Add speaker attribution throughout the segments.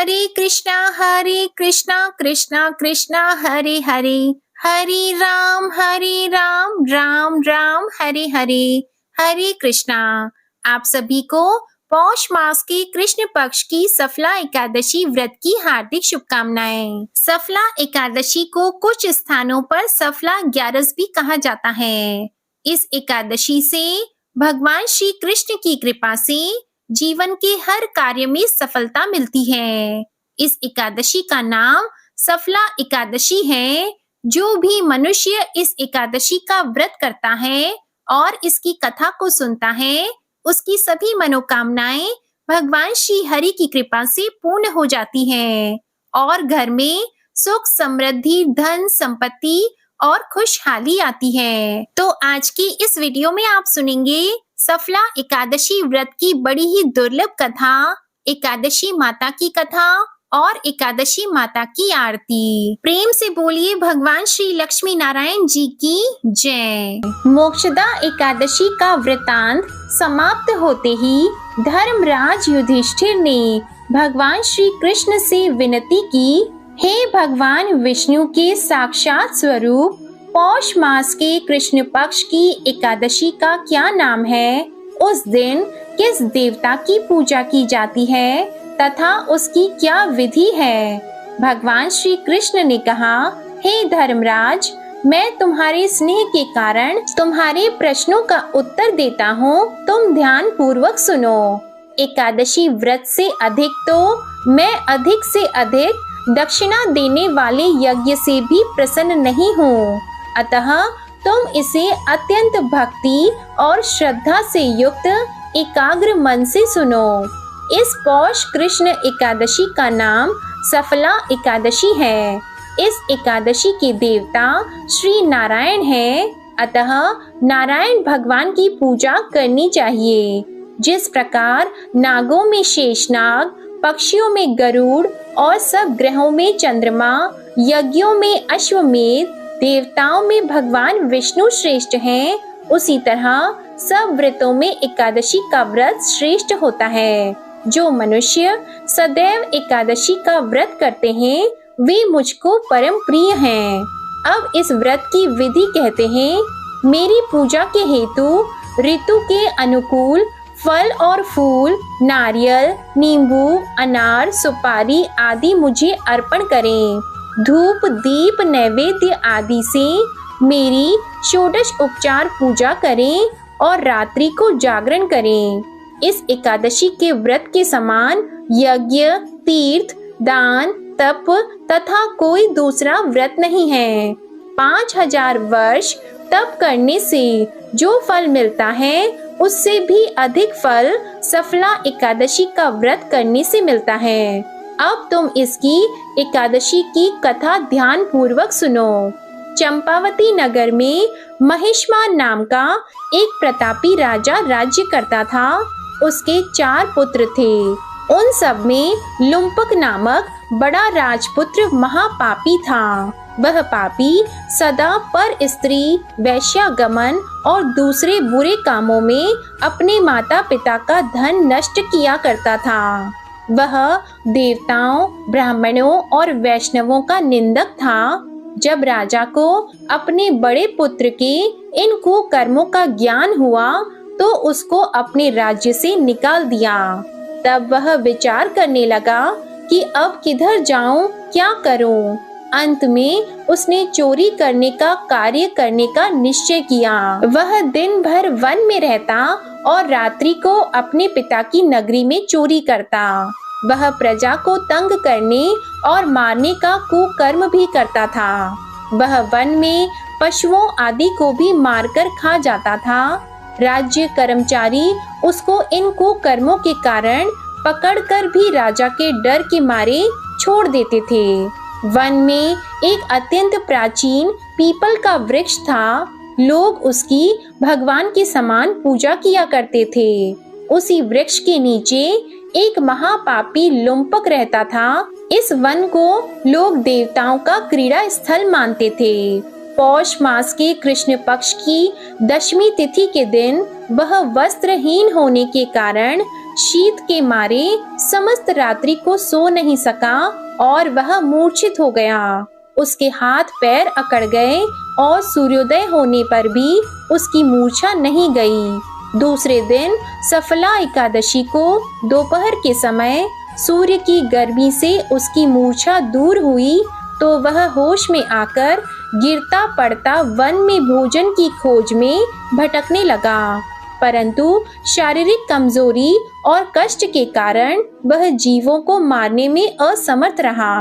Speaker 1: हरे कृष्णा कृष्णा कृष्णा हरे हरे, हरे राम राम राम हरे हरे, हरे कृष्णा। आप सभी को पौष मास के कृष्ण पक्ष की सफला एकादशी व्रत की हार्दिक शुभकामनाएं। सफला एकादशी को कुछ स्थानों पर सफला ग्यारस भी कहा जाता है। इस एकादशी से भगवान श्री कृष्ण की कृपा से जीवन के हर कार्य में सफलता मिलती है। इस एकादशी का नाम सफला एकादशी है। जो भी मनुष्य इस एकादशी का व्रत करता है और इसकी कथा को सुनता है, उसकी सभी मनोकामनाएं भगवान श्री हरि की कृपा से पूर्ण हो जाती हैं और घर में सुख समृद्धि धन संपत्ति और खुशहाली आती है। तो आज की इस वीडियो में आप सुनेंगे सफला एकादशी व्रत की बड़ी ही दुर्लभ कथा, एकादशी माता की कथा और एकादशी माता की आरती। प्रेम से बोलिए भगवान श्री लक्ष्मी नारायण जी की जय। मोक्षदा एकादशी का वृतांत समाप्त होते ही धर्मराज युधिष्ठिर ने भगवान श्री कृष्ण से विनती की, हे भगवान विष्णु के साक्षात स्वरूप, पौष मास के कृष्ण पक्ष की एकादशी का क्या नाम है? उस दिन किस देवता की पूजा की जाती है तथा उसकी क्या विधि है? भगवान श्री कृष्ण ने कहा, हे धर्मराज, मैं तुम्हारे स्नेह के कारण तुम्हारे प्रश्नों का उत्तर देता हूँ, तुम ध्यान पूर्वक सुनो। एकादशी व्रत से अधिक तो मैं अधिक से अधिक दक्षिणा देने वाले यज्ञ से भी प्रसन्न नहीं हूँ, अतः तुम इसे अत्यंत भक्ति और श्रद्धा से युक्त एकाग्र मन से सुनो। इस पौष कृष्ण एकादशी का नाम सफला एकादशी है। इस एकादशी के देवता श्री नारायण हैं, अतः नारायण भगवान की पूजा करनी चाहिए। जिस प्रकार नागों में शेषनाग, पक्षियों में गरुड़ और सब ग्रहों में चंद्रमा, यज्ञों में अश्वमेध, देवताओं में भगवान विष्णु श्रेष्ठ हैं, उसी तरह सब व्रतों में एकादशी का व्रत श्रेष्ठ होता है। जो मनुष्य सदैव एकादशी का व्रत करते हैं, वे मुझको परम प्रिय हैं। अब इस व्रत की विधि कहते हैं, मेरी पूजा के हेतु ऋतु के अनुकूल फल और फूल, नारियल, नींबू, अनार, सुपारी आदि मुझे अर्पण करें। धूप दीप नैवेद्य आदि से मेरी षोडश उपचार पूजा करें और रात्रि को जागरण करें। इस एकादशी के व्रत के समान यज्ञ, तीर्थ, दान, तप तथा कोई दूसरा व्रत नहीं है। 5000 वर्ष तप करने से जो फल मिलता है, उससे भी अधिक फल सफला एकादशी का व्रत करने से मिलता है। अब तुम इसकी एकादशी की कथा ध्यान पूर्वक सुनो। चंपावती नगर में महिष्मान नाम का एक प्रतापी राजा राज्य करता था। उसके 4 पुत्र थे। उन सब में लुम्पक नामक बड़ा राजपुत्र महापापी था। वह पापी सदा पर स्त्री, वैश्यागमन और दूसरे बुरे कामों में अपने माता पिता का धन नष्ट किया करता था। वह देवताओं, ब्राह्मणों और वैष्णवों का निंदक था। जब राजा को अपने बड़े पुत्र के इन कुकर्मों का ज्ञान हुआ, तो उसको अपने राज्य से निकाल दिया। तब वह विचार करने लगा कि अब किधर जाऊं, क्या करूं। अंत में उसने चोरी करने का कार्य करने का निश्चय किया। वह दिन भर वन में रहता और रात्रि को अपने पिता की नगरी में चोरी करता। वह प्रजा को तंग करने और मारने का कुकर्म भी करता था। वह वन में पशुओं आदि को भी मारकर खा जाता था। राज्य कर्मचारी उसको इन कुकर्मों के कारण पकड़कर भी राजा के डर के मारे छोड़ देते थे। वन में एक अत्यंत प्राचीन पीपल का वृक्ष था। लोग उसकी भगवान के समान पूजा किया करते थे। उसी वृक्ष के नीचे एक महापापी लुम्पक रहता था। इस वन को लोग देवताओं का क्रीड़ा स्थल मानते थे। पौष मास के कृष्ण पक्ष की 10वीं तिथि के दिन वह वस्त्रहीन होने के कारण शीत के मारे समस्त रात्रि को सो नहीं सका और वह मूर्छित हो गया। उसके हाथ पैर अकड़ गए और सूर्योदय होने पर भी उसकी मूर्छा नहीं गई। दूसरे दिन सफला एकादशी को दोपहर के समय सूर्य की गर्मी से उसकी मूर्छा दूर हुई तो वह होश में आकर गिरता पड़ता वन में भोजन की खोज में भटकने लगा, परंतु शारीरिक कमजोरी और कष्ट के कारण वह जीवों को मारने में असमर्थ रहा।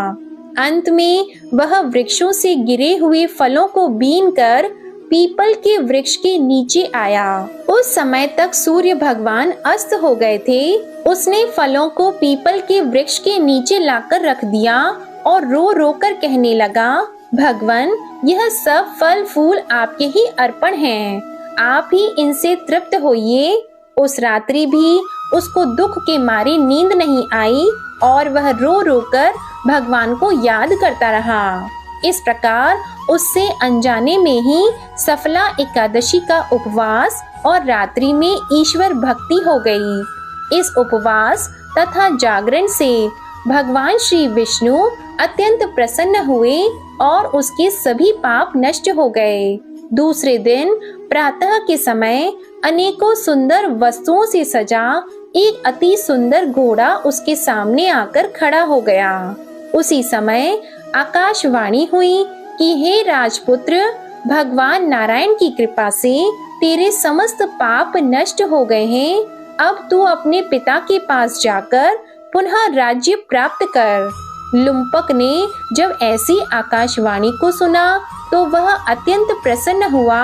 Speaker 1: अंत में वह वृक्षों से गिरे हुए फलों को बीनकर पीपल के वृक्ष के नीचे आया। उस समय तक सूर्य भगवान अस्त हो गए थे। उसने फलों को पीपल के वृक्ष के नीचे लाकर रख दिया और रो रो कर कहने लगा, भगवान, यह सब फल फूल आपके ही अर्पण हैं, आप ही इनसे तृप्त होइए। उस रात्रि भी उसको दुख के मारे नींद नहीं आई और वह रो रो कर भगवान को याद करता रहा। इस प्रकार उससे अनजाने में ही सफला एकादशी का उपवास और रात्रि में ईश्वर भक्ति हो गई। इस उपवास तथा जागरण से भगवान श्री विष्णु अत्यंत प्रसन्न हुए और उसके सभी पाप नष्ट हो गए। दूसरे दिन प्रातः के समय अनेकों सुंदर वस्तुओं से सजा एक अति सुंदर घोड़ा उसके सामने आकर खड़ा हो गया। उसी समय आकाशवाणी हुई कि हे राजपुत्र, भगवान नारायण की कृपा से तेरे समस्त पाप नष्ट हो गए हैं। अब तू अपने पिता के पास जाकर पुनः राज्य प्राप्त कर। लुम्पक ने जब ऐसी आकाशवाणी को सुना तो वह अत्यंत प्रसन्न हुआ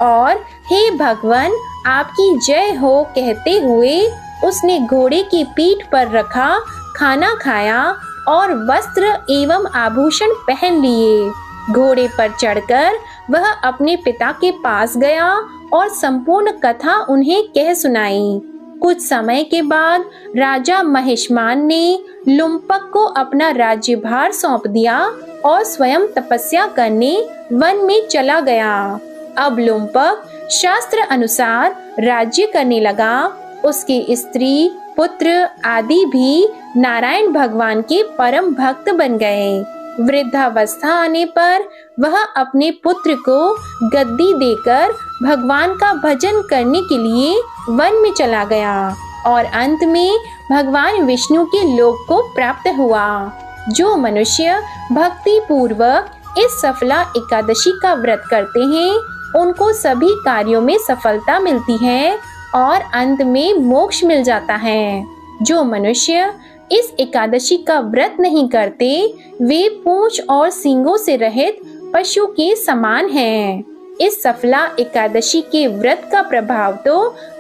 Speaker 1: और हे भगवान, आपकी जय हो कहते हुए उसने घोड़े की पीठ पर रखा खाना खाया और वस्त्र एवं आभूषण पहन लिए। घोड़े पर चढ़कर वह अपने पिता के पास गया और संपूर्ण कथा उन्हें कह सुनाई। कुछ समय के बाद राजा महिष्मान ने लुम्पक को अपना राज्यभार सौंप दिया और स्वयं तपस्या करने वन में चला गया। अब लुम्पक शास्त्र अनुसार राज्य करने लगा। उसके स्त्री पुत्र आदि भी नारायण भगवान के परम भक्त बन गए। वृद्धावस्था आने पर वह अपने पुत्र को गद्दी देकर भगवान का भजन करने के लिए वन में चला गया और अंत में भगवान विष्णु के लोक को प्राप्त हुआ। जो मनुष्य भक्ति पूर्वक इस सफला एकादशी का व्रत करते हैं उनको सभी कार्यों में सफलता मिलती है और अंत में मोक्ष मिल जाता है। जो मनुष्य इस एकादशी का व्रत नहीं करते वे पूंछ और सींगों से रहित पशु के समान हैं। इस सफला एकादशी के व्रत का प्रभाव तो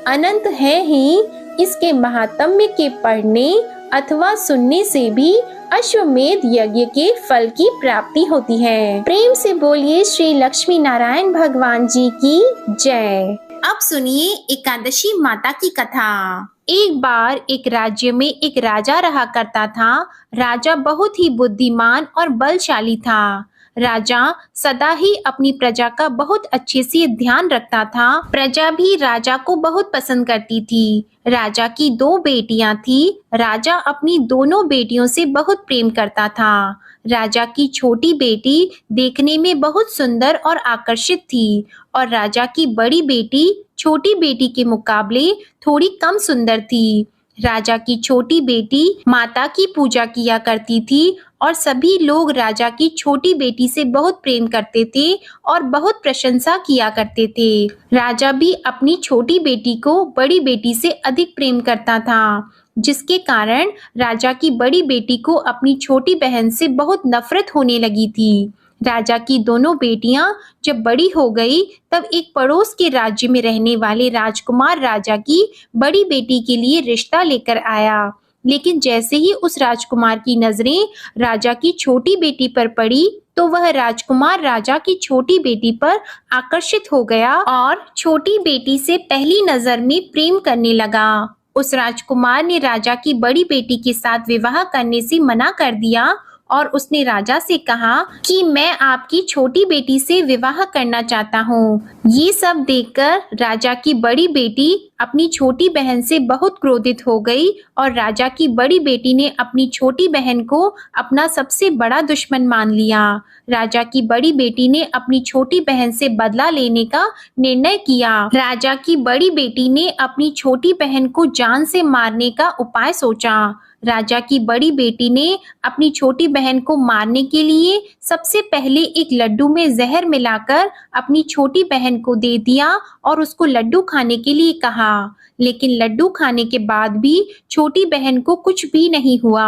Speaker 1: अनंत है ही, इसके महात्म्य के पढ़ने अथवा सुनने से भी अश्वमेध यज्ञ के फल की प्राप्ति होती है। प्रेम से बोलिए श्री लक्ष्मी नारायण भगवान जी की जय। अब सुनिए एकादशी माता की कथा। एक बार एक राज्य में एक राजा रहा करता था। राजा बहुत ही बुद्धिमान और बलशाली था। राजा सदा ही अपनी प्रजा का बहुत अच्छे से ध्यान रखता था। प्रजा भी राजा को बहुत पसंद करती थी। राजा की 2 बेटियां थी। राजा अपनी दोनों बेटियों से बहुत प्रेम करता था। राजा की छोटी बेटी देखने में बहुत सुंदर और आकर्षित थी और राजा की बड़ी बेटी छोटी बेटी के मुकाबले थोड़ी कम सुंदर थी। राजा की छोटी बेटी माता की पूजा किया करती थी और सभी लोग राजा की छोटी बेटी से बहुत प्रेम करते थे और बहुत प्रशंसा किया करते थे। राजा भी अपनी छोटी बेटी को बड़ी बेटी से अधिक प्रेम करता था, जिसके कारण राजा की बड़ी बेटी को अपनी छोटी बहन से बहुत नफरत होने लगी थी। राजा की दोनों बेटियां जब बड़ी हो गई तब एक पड़ोस के राज्य में रहने वाले राजकुमार राजा की बड़ी बेटी के लिए रिश्ता लेकर आया। लेकिन जैसे ही उस राजकुमार की नजरें राजा की छोटी बेटी पर पड़ी तो वह राजकुमार राजा की छोटी बेटी पर आकर्षित हो गया और छोटी बेटी से पहली नजर में प्रेम करने लगा। उस राजकुमार ने राजा की बड़ी बेटी के साथ विवाह करने से मना कर दिया और उसने राजा से कहा कि मैं आपकी छोटी बेटी से विवाह करना चाहता हूँ। ये सब देखकर राजा की बड़ी बेटी अपनी छोटी बहन से बहुत क्रोधित हो गई और राजा की बड़ी बेटी ने अपनी छोटी बहन को अपना सबसे बड़ा दुश्मन मान लिया। राजा की बड़ी बेटी ने अपनी छोटी बहन से बदला लेने का निर्णय किया। राजा की बड़ी बेटी ने अपनी छोटी बहन को जान से मारने का उपाय सोचा। राजा की बड़ी बेटी ने अपनी छोटी बहन को मारने के लिए सबसे पहले एक लड्डू में जहर मिलाकर अपनी छोटी बहन को दे दिया और उसको लड्डू खाने के लिए कहा। लेकिन लड्डू खाने के बाद भी छोटी बहन को कुछ भी नहीं हुआ।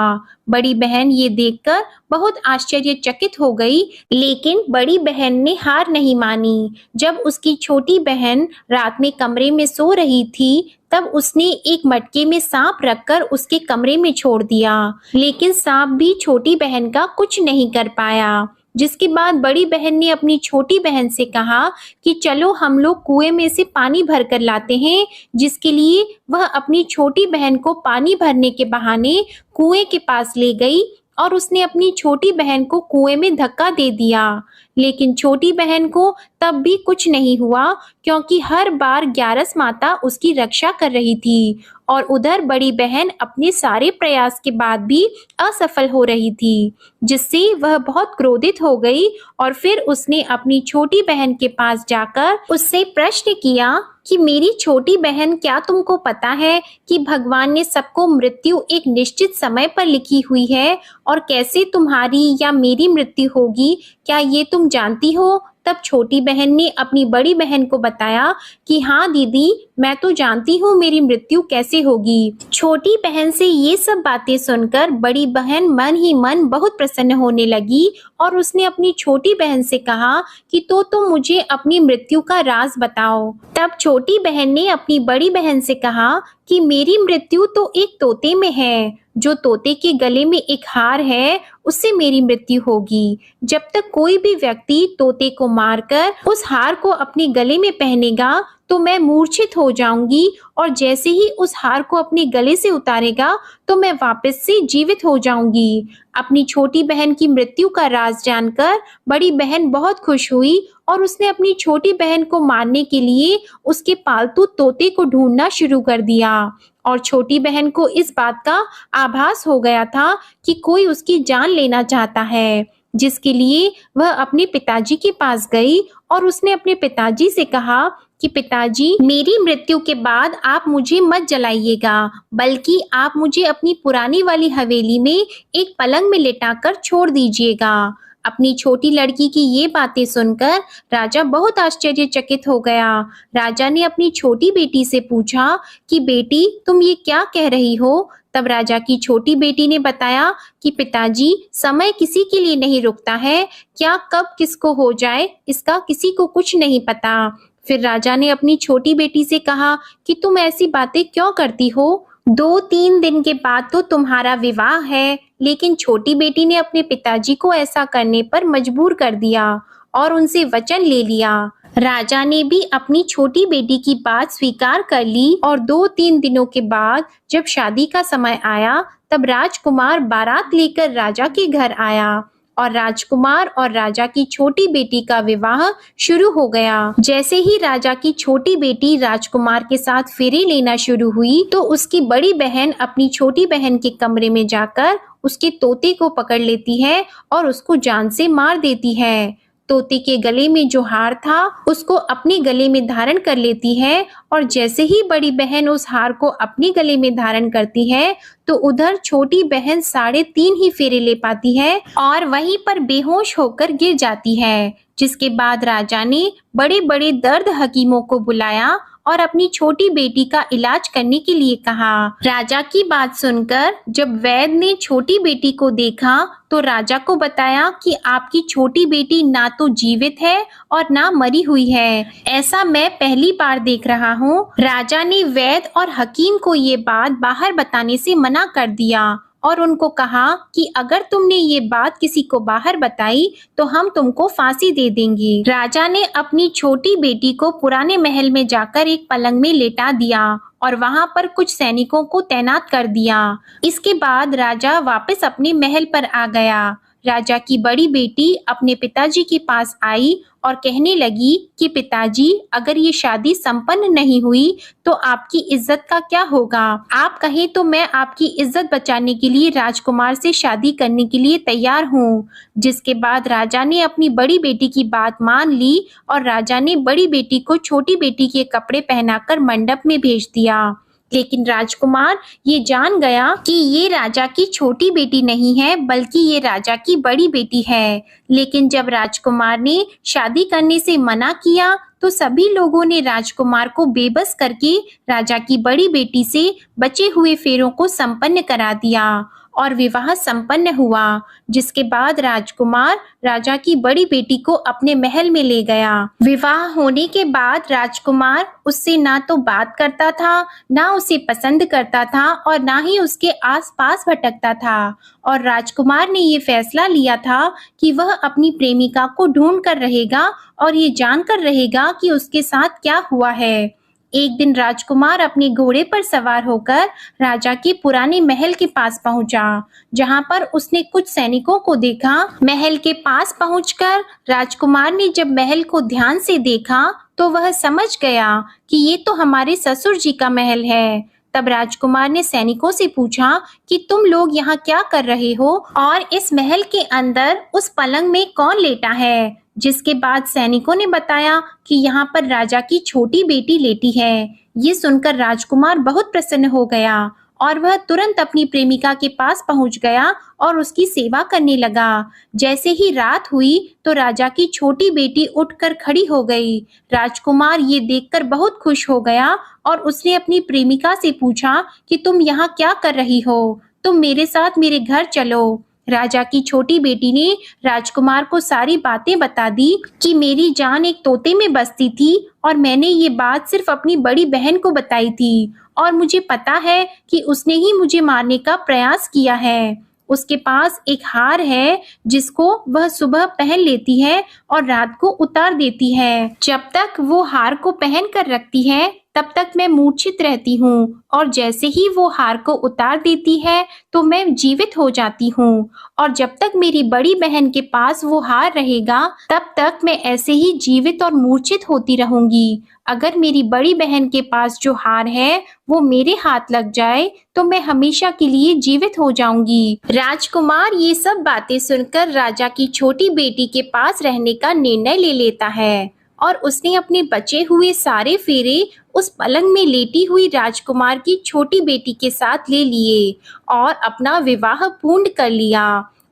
Speaker 1: बड़ी बहन ये देखकर बहुत आश्चर्यचकित हो गई, लेकिन बड़ी बहन ने हार नहीं मानी। जब उसकी छोटी बहन रात में कमरे में सो रही थी, तब उसने एक मटके में सांप रखकर उसके कमरे में छोड़ दिया, लेकिन सांप भी छोटी बहन का कुछ नहीं कर पाया। जिसके बाद बड़ी बहन ने अपनी छोटी बहन से कहा कि चलो हम लोग कुएं में से पानी भर कर लाते हैं, जिसके लिए वह अपनी छोटी बहन को पानी भरने के बहाने कुएं के पास ले गई और उसने अपनी छोटी बहन को कुएं में धक्का दे दिया। लेकिन छोटी बहन को तब भी कुछ नहीं हुआ, क्योंकि हर बार ग्यारस माता उसकी रक्षा कर रही थी और उधर बड़ी बहन अपने सारे प्रयास के बाद भी असफल हो रही थी, जिससे वह बहुत क्रोधित हो गई और फिर उसने अपनी छोटी बहन के पास जाकर उससे प्रश्न किया कि मेरी छोटी बहन, क्या तुमको पता है कि भगवान ने सबको मृत्यु एक निश्चित समय पर लिखी हुई है और कैसे तुम्हारी या मेरी मृत्यु होगी, क्या ये तुम जानती हो? तब छोटी बहन ने अपनी बड़ी बहन को बताया कि हाँ दीदी, मैं तो जानती हूँ मेरी मृत्यु कैसे होगी। छोटी बहन से ये सब बातें सुनकर बड़ी बहन मन ही मन बहुत प्रसन्न होने लगी और उसने अपनी छोटी बहन से कहा कि तो तुम मुझे अपनी मृत्यु का राज बताओ। तब छोटी बहन ने अपनी बड़ी बहन से कहा कि मेरी मृत्यु तो एक तोते में है। जो तोते के गले में एक हार है, उससे मेरी मृत्यु होगी। जब तक कोई भी व्यक्ति तोते को मारकर उस हार को अपने गले में पहनेगा तो मैं मूर्छित हो जाऊंगी, और जैसे ही उस हार को अपने गले से उतारेगा तो मैं वापस से जीवित हो जाऊंगी। अपनी छोटी बहन की मृत्यु का राज जानकर बड़ी बहन बहुत खुश हुई और उसने अपनी छोटी बहन को मारने के लिए उसके पालतू तोते को ढूंढना शुरू कर दिया। और छोटी बहन को इस बात का आभास हो गया था कि कोई उसकी जान लेना चाहता है, जिसके लिए वह अपने पिताजी के पास गई और उसने अपने पिताजी से कहा कि पिताजी, मेरी मृत्यु के बाद आप मुझे मत जलाइएगा, बल्कि आप मुझे अपनी पुरानी वाली हवेली में एक पलंग में लिटाकर छोड़ दीजिएगा। अपनी छोटी लड़की की ये बातें सुनकर राजा बहुत आश्चर्यचकित हो गया। राजा ने अपनी छोटी बेटी से पूछा कि बेटी, तुम ये क्या कह रही हो? तब राजा की छोटी बेटी ने बताया कि पिताजी, समय किसी के लिए नहीं रुकता है, क्या कब किसको हो जाए इसका किसी को कुछ नहीं पता। फिर राजा ने अपनी छोटी बेटी से कहा कि तुम ऐसी बातें क्यों करती हो? 2-3 दिन के बाद तो तुम्हारा विवाह है। लेकिन छोटी बेटी ने अपने पिताजी को ऐसा करने पर मजबूर कर दिया और उनसे वचन ले लिया। राजा ने भी अपनी छोटी बेटी की बात स्वीकार कर ली और 2-3 दिनों के बाद जब शादी का समय आया, तब राजकुमार बारात लेकर राजा के घर आया और राजकुमार और राजा की छोटी बेटी का विवाह शुरू हो गया। जैसे ही राजा की छोटी बेटी राजकुमार के साथ फेरे लेना शुरू हुई, तो उसकी बड़ी बहन अपनी छोटी बहन के कमरे में जाकर उसके तोते को पकड़ लेती है और उसको जान से मार देती है। तोते के गले में जो हार था उसको अपने गले में धारण कर लेती है, और जैसे ही बड़ी बहन उस हार को अपने गले में धारण करती है तो उधर छोटी बहन 3.5 ही फेरे ले पाती है और वहीं पर बेहोश होकर गिर जाती है। जिसके बाद राजा ने बड़े बड़े दर्द हकीमों को बुलाया और अपनी छोटी बेटी का इलाज करने के लिए कहा। राजा की बात सुनकर जब वैद्य ने छोटी बेटी को देखा तो राजा को बताया कि आपकी छोटी बेटी ना तो जीवित है और ना मरी हुई है, ऐसा मैं पहली बार देख रहा हूँ। राजा ने वैद्य और हकीम को ये बात बाहर बताने से मना कर दिया और उनको कहा कि अगर तुमने ये बात किसी को बाहर बताई तो हम तुमको फांसी दे देंगे। राजा ने अपनी छोटी बेटी को पुराने महल में जाकर एक पलंग में लेटा दिया और वहां पर कुछ सैनिकों को तैनात कर दिया। इसके बाद राजा वापस अपने महल पर आ गया। राजा की बड़ी बेटी अपने पिताजी के पास आई और कहने लगी कि पिताजी, अगर ये शादी संपन्न नहीं हुई तो आपकी इज्जत का क्या होगा? आप कहें तो मैं आपकी इज्जत बचाने के लिए राजकुमार से शादी करने के लिए तैयार हूँ। जिसके बाद राजा ने अपनी बड़ी बेटी की बात मान ली और राजा ने बड़ी बेटी को छोटी बेटी के कपड़े पहनाकर मंडप में भेज दिया। लेकिन राजकुमार ये जान गया कि ये राजा की छोटी बेटी नहीं है, बल्कि ये राजा की बड़ी बेटी है। लेकिन जब राजकुमार ने शादी करने से मना किया तो सभी लोगों ने राजकुमार को बेबस करके राजा की बड़ी बेटी से बचे हुए फेरों को संपन्न करा दिया और विवाह संपन्न हुआ। जिसके बाद राजकुमार राजा की बड़ी बेटी को अपने महल में ले गया। विवाह होने के बाद राजकुमार उससे ना तो बात करता था, ना उसे पसंद करता था और ना ही उसके आसपास भटकता था। और राजकुमार ने ये फैसला लिया था कि वह अपनी प्रेमिका को ढूंढ कर रहेगा और ये जानकर रहेगा कि उसके साथ क्या हुआ है। एक दिन राजकुमार अपने घोड़े पर सवार होकर राजा के पुराने महल के पास पहुंचा, जहां पर उसने कुछ सैनिकों को देखा। महल के पास पहुंचकर राजकुमार ने जब महल को ध्यान से देखा तो वह समझ गया कि ये तो हमारे ससुर जी का महल है। तब राजकुमार ने सैनिकों से पूछा कि तुम लोग यहाँ क्या कर रहे हो और इस महल के अंदर उस पलंग में कौन लेटा है? जिसके बाद सैनिकों ने बताया कि यहाँ पर राजा की छोटी बेटी लेटी है। ये सुनकर राजकुमार बहुत प्रसन्न हो गया और वह तुरंत अपनी प्रेमिका के पास पहुंच गया और उसकी सेवा करने लगा। जैसे ही रात हुई तो राजा की छोटी बेटी उठकर खड़ी हो गई। राजकुमार ये देखकर बहुत खुश हो गया और उसने अपनी प्रेमिका से पूछा कि तुम यहाँ क्या कर रही हो? तुम मेरे साथ मेरे घर चलो। राजा की छोटी बेटी ने राजकुमार को सारी बातें बता दी कि मेरी जान एक तोते में बसती थी और मैंने ये बात सिर्फ अपनी बड़ी बहन को बताई थी और मुझे पता है कि उसने ही मुझे मारने का प्रयास किया है। उसके पास एक हार है जिसको वह सुबह पहन लेती है और रात को उतार देती है। जब तक वो हार को पहन कर रखती है तब तक मैं मूर्छित रहती हूँ और जैसे ही वो हार को उतार देती है तो मैं जीवित हो जाती हूँ। और जब तक मेरी बड़ी बहन के पास वो हार रहेगा तब तक मैं ऐसे ही जीवित और मूर्छित होती रहूंगी। अगर मेरी बड़ी बहन के पास जो हार है वो मेरे हाथ लग जाए तो मैं हमेशा के लिए जीवित हो जाऊंगी। राजकुमार ये सब बातें सुनकर राजा की छोटी बेटी के पास रहने का निर्णय ले लेता है और उसने अपने बचे हुए सारे फेरे उस पलंग में लेटी हुई राजकुमार की छोटी बेटी के साथ ले लिए और अपना विवाह पूर्ण कर लिया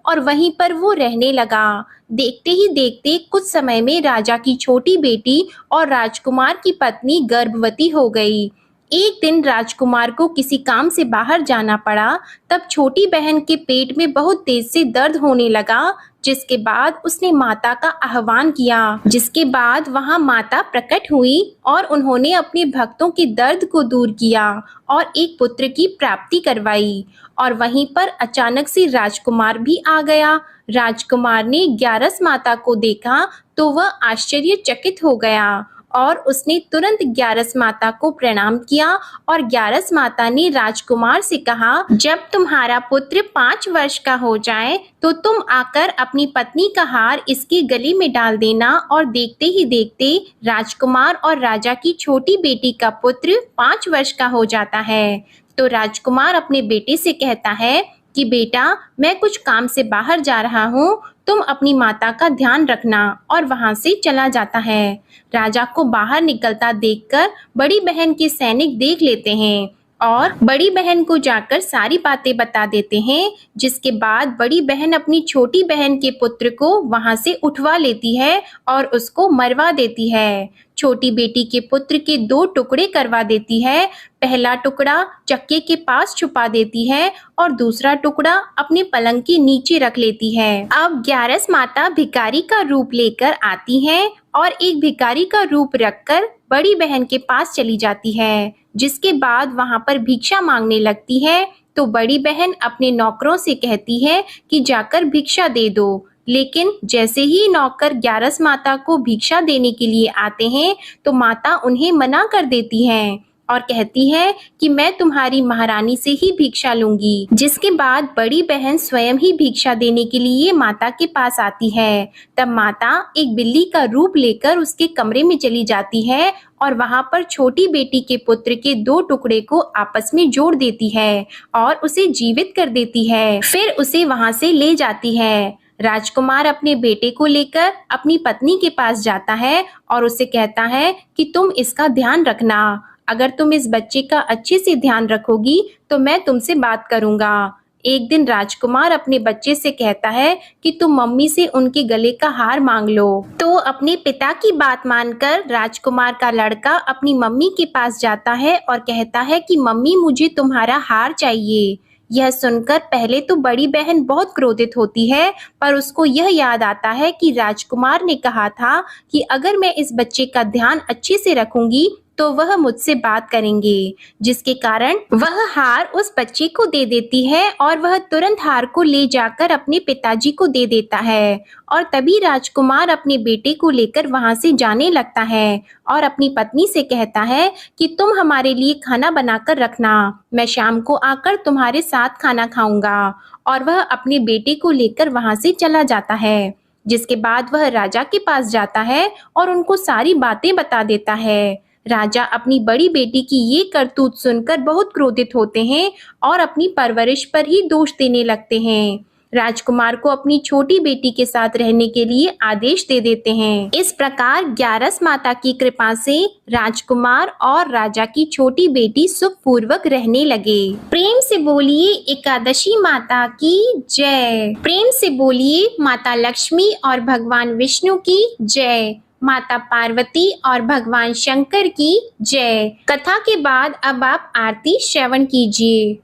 Speaker 1: और वहीं पर वो रहने लगा। देखते ही देखते कुछ समय में राजा की छोटी बेटी और राजकुमार की पत्नी गर्भवती हो गई। एक दिन राजकुमार को किसी काम से बाहर जाना पड़ा। तब छोटी बहन के पेट में बहुत तेज से दर्द होने लगा, जिसके बाद उसने माता का आह्वान किया। जिसके बाद वहां माता प्रकट हुई और उन्होंने अपने भक्तों के दर्द को दूर किया और एक पुत्र की प्राप्ति करवाई। और वहीं पर अचानक से राजकुमार भी आ गया। राजकुमार ने ग्यारस माता को देखा तो वह आश्चर्यचकित हो गया और उसने तुरंत ग्यारस माता को प्रणाम किया और ग्यारस माता ने राजकुमार से कहा, जब तुम्हारा पुत्र 5 वर्ष का हो जाए तो तुम आकर अपनी पत्नी का हार इसके गले में डाल देना। और देखते ही देखते राजकुमार और राजा की छोटी बेटी का पुत्र 5 वर्ष का हो जाता है। तो राजकुमार अपने बेटे से कहता है कि बेटा, मैं कुछ काम से बाहर जा रहा हूँ, तुम अपनी माता का ध्यान रखना, और वहां से चला जाता है। राजा को बाहर निकलता देखकर बड़ी बहन के सैनिक देख लेते हैं और बड़ी बहन को जाकर सारी बातें बता देते हैं। जिसके बाद बड़ी बहन अपनी छोटी बहन के पुत्र को वहां से उठवा लेती है और उसको मरवा देती है। छोटी बेटी के पुत्र के 2 टुकड़े करवा देती है। पहला टुकड़ा चक्के के पास छुपा देती है और दूसरा टुकड़ा अपने पलंग के नीचे रख लेती है। अब ग्यारस माता भिखारी का रूप लेकर आती है और एक भिखारी का रूप रखकर बड़ी बहन के पास चली जाती है। जिसके बाद वहां पर भिक्षा मांगने लगती है। तो बड़ी बहन अपने नौकरों से कहती है कि जाकर भिक्षा दे दो। लेकिन जैसे ही नौकर ग्यारस माता को भिक्षा देने के लिए आते हैं तो माता उन्हें मना कर देती हैं। और कहती है कि मैं तुम्हारी महारानी से ही भिक्षा लूंगी। जिसके बाद बड़ी बहन स्वयं ही भिक्षा देने के लिए माता के पास आती है। तब माता एक बिल्ली का रूप लेकर उसके कमरे में चली जाती है और वहां पर छोटी बेटी के पुत्र के 2 टुकड़े को आपस में जोड़ देती है और उसे जीवित कर देती है। फिर उसे वहां से ले जाती है। राजकुमार अपने बेटे को लेकर अपनी पत्नी के पास जाता है और उसे कहता है कि तुम इसका ध्यान रखना। अगर तुम इस बच्चे का अच्छे से ध्यान रखोगी तो मैं तुमसे बात करूंगा। एक दिन राजकुमार अपने बच्चे से कहता है कि तुम मम्मी से उनके गले का हार मांग लो। तो अपने पिता की बात मानकर राजकुमार का लड़का अपनी मम्मी के पास जाता है और कहता है कि मम्मी मुझे तुम्हारा हार चाहिए। यह सुनकर पहले तो बड़ी बहन बहुत क्रोधित होती है, पर उसको यह याद आता है कि राजकुमार ने कहा था कि अगर मैं इस बच्चे का ध्यान अच्छे से रखूंगी तो वह मुझसे बात करेंगे, जिसके कारण वह हार उस बच्चे को दे देती है और वह तुरंत हार को ले जाकर अपने पिताजी को दे देता है। और तभी राजकुमार अपने बेटे को लेकर वहां से जाने लगता है और अपनी पत्नी से कहता है कि तुम हमारे लिए खाना बनाकर रखना, मैं शाम को आकर तुम्हारे साथ खाना खाऊंगा। और वह अपने बेटे को लेकर वहां से चला जाता है। जिसके बाद वह राजा के पास जाता है और उनको सारी बातें बता देता है। राजा अपनी बड़ी बेटी की ये करतूत सुनकर बहुत क्रोधित होते हैं और अपनी परवरिश पर ही दोष देने लगते हैं। राजकुमार को अपनी छोटी बेटी के साथ रहने के लिए आदेश दे देते हैं। इस प्रकार 11 माता की कृपा से राजकुमार और राजा की छोटी बेटी सुखपूर्वक रहने लगे। प्रेम से बोलिए एकादशी माता की जय। प्रेम से बोलिए माता लक्ष्मी और भगवान विष्णु की जय। माता पार्वती और भगवान शंकर की जय। कथा के बाद अब आप आरती श्रवण कीजिए।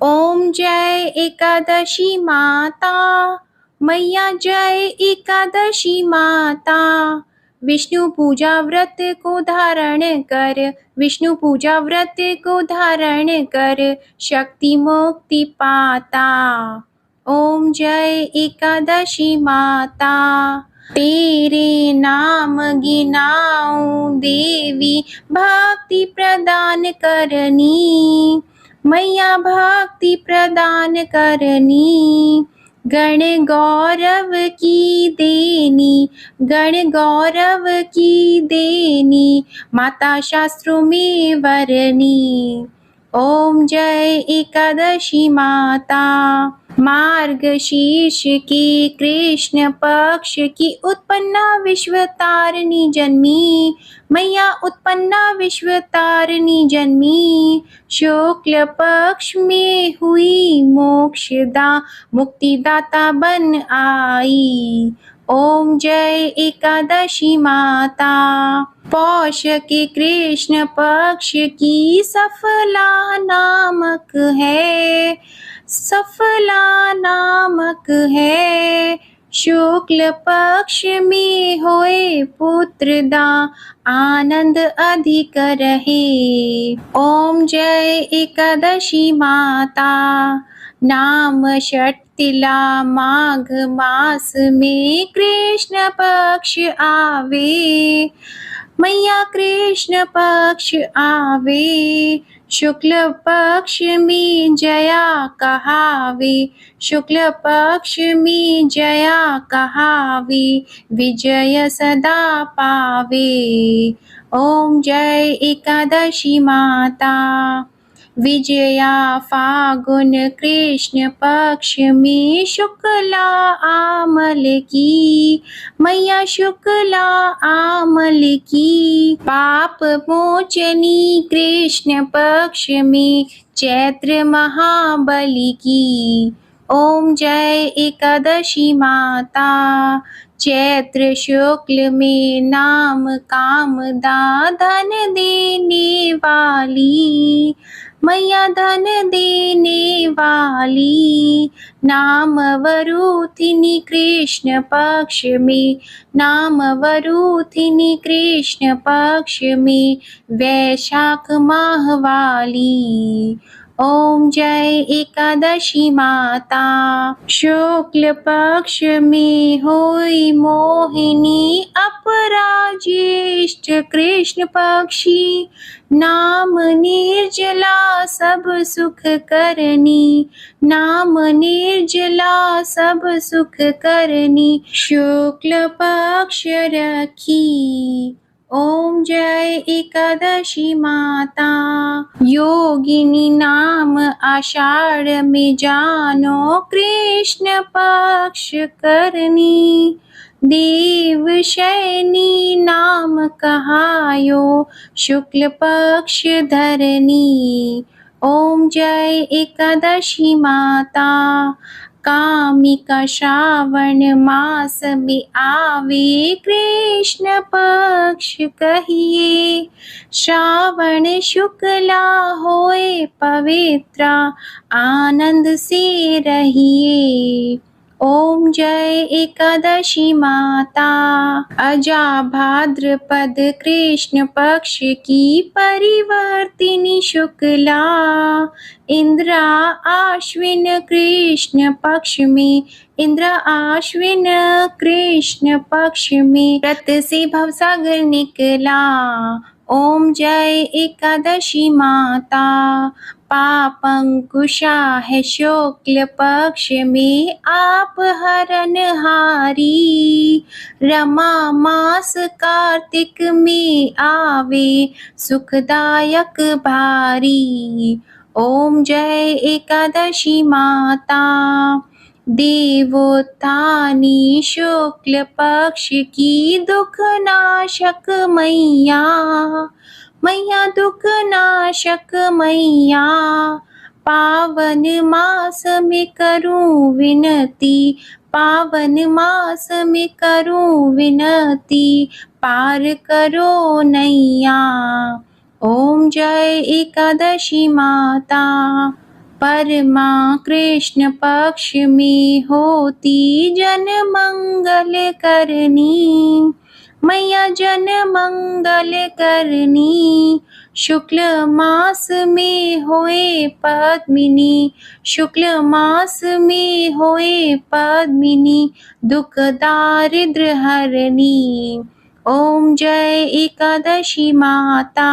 Speaker 1: ओम जय एकादशी माता, मैया जय एकादशी माता। विष्णु पूजा व्रत को धारण कर, विष्णु पूजा व्रत को धारण कर, शक्ति मुक्ति पाता। ओम जय एकादशी माता। तेरे नाम गिनाऊं देवी, भक्ति प्रदान करनी, मैया भक्ति प्रदान करनी। गण गौरव की देनी, गण गौरव की देनी, माता शास्त्रों में वरनी। ओम जय एकादशी माता। मार्गशीर्ष की कृष्ण पक्ष की उत्पन्ना विश्वतारिणी जन्मी, मैया उत्पन्ना विश्वतारिणी जन्मी। शुक्ल पक्ष में हुई मोक्षदा, मुक्तिदाता बन आई। ओम जय एकादशी माता। पौष के कृष्ण पक्ष की सफला नामक है, सफला नामक है। शुक्ल पक्ष में होए पुत्रदा, आनंद अधिक रहे। ओम जय एकादशी माता। नाम षटतिला माघ मास में कृष्ण पक्ष आवे, मैया कृष्ण पक्ष आवे। शुक्ल पक्ष में जया कहावे, शुक्ल पक्ष में जया कहावे, विजय सदा पावे। ओम जय एकादशी माता। विजया फागुन कृष्ण पक्ष में शुक्ला आमल की, मैया शुक्ला आमल की। पाप मोचनी कृष्ण पक्ष में चैत्र महाबली की। ओम जय एकादशी माता। चैत्र शुक्ल में नाम कामदा, धन देने वाली, मैया धन देने वाली। नाम वरूथिनी कृष्ण पक्ष में, नाम वरूथिनी कृष्ण पक्ष में, वैशाख माह वाली। ओम जय एकादशी माता। शुक्ल पक्ष में होई मोहिनी, अपराजिष्ट कृष्ण पक्षी। नाम निर्जला सब सुख करनी, नाम निर्जला सब सुख करनी। शुक्ल पक्ष रखी, ओम जय एकादशी माता। योगिनी नाम आषाढ़ में जानो, कृष्ण पक्ष करनी। देव शयनी नाम कहायो, शुक्ल पक्ष धरनी। ओम जय एकादशी माता। कामिका श्रावण मास में आवे, कृष्ण पक्ष कहिए। श्रावण शुक्ला होए पवित्रा, आनंद से रहिए। ओम जय एकादशी माता। अजा भाद्रपद कृष्ण पक्ष की परिवर्तिनी शुक्ला। इंद्रा आश्विन कृष्ण पक्ष में, इंद्र आश्विन कृष्ण पक्ष में रत से भवसागर निकला। ओम जय एकादशी माता। पापंकुशा है शुक्ल पक्ष में, आप हरनहारी। रमा मास कार्तिक में आवे, सुखदायक भारी। ओम जय एकादशी माता। देवोत्थानी शुक्ल पक्ष की, दुख नाशक मैया। मैया दुख नाशक मैया। पावन मास में करूं विनती, पावन मास में करूं विनती। पार करो नैया। ओम जय एकादशी माता। परमा कृष्ण पक्ष में होती, जन मंगल करनी। मैया जन मंगल करनी। शुक्ल मास में होए पद्मिनी, शुक्ल मास में होए पद्मिनी। दुख दारिद्र हरनी। ओम जय एकादशी माता।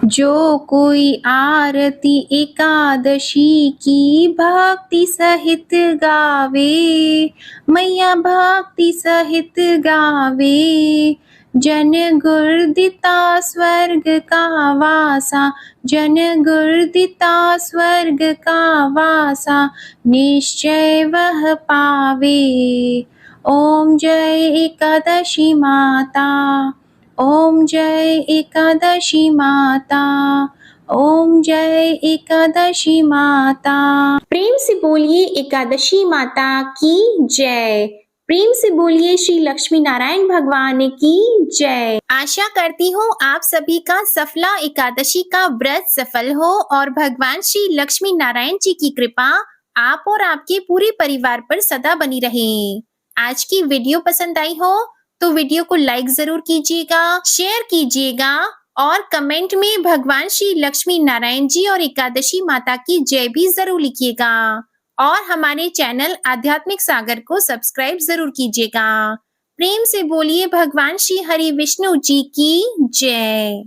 Speaker 1: जो कोई आरती एकादशी की, भक्ति सहित गावे। मैया भक्ति सहित गावे। जन गुर्दिता स्वर्ग का वासा, जन गुर्दिता स्वर्ग का वासा। निश्चय वह पावे। ओम जय एकादशी माता। ओम जय एकादशी माता। ओम जय एकादशी माता। प्रेम से बोलिए एकादशी माता की जय। प्रेम से बोलिए श्री लक्ष्मी नारायण भगवान की जय। आशा करती हूँ आप सभी का सफला एकादशी का व्रत सफल हो और भगवान श्री लक्ष्मी नारायण जी की कृपा आप और आपके पूरे परिवार पर सदा बनी रहे। आज की वीडियो पसंद आई हो तो वीडियो को लाइक जरूर कीजिएगा, शेयर कीजिएगा और कमेंट में भगवान श्री लक्ष्मी नारायण जी और एकादशी माता की जय भी जरूर लिखिएगा और हमारे चैनल आध्यात्मिक सागर को सब्सक्राइब जरूर कीजिएगा। प्रेम से बोलिए भगवान श्री हरि विष्णु जी की जय।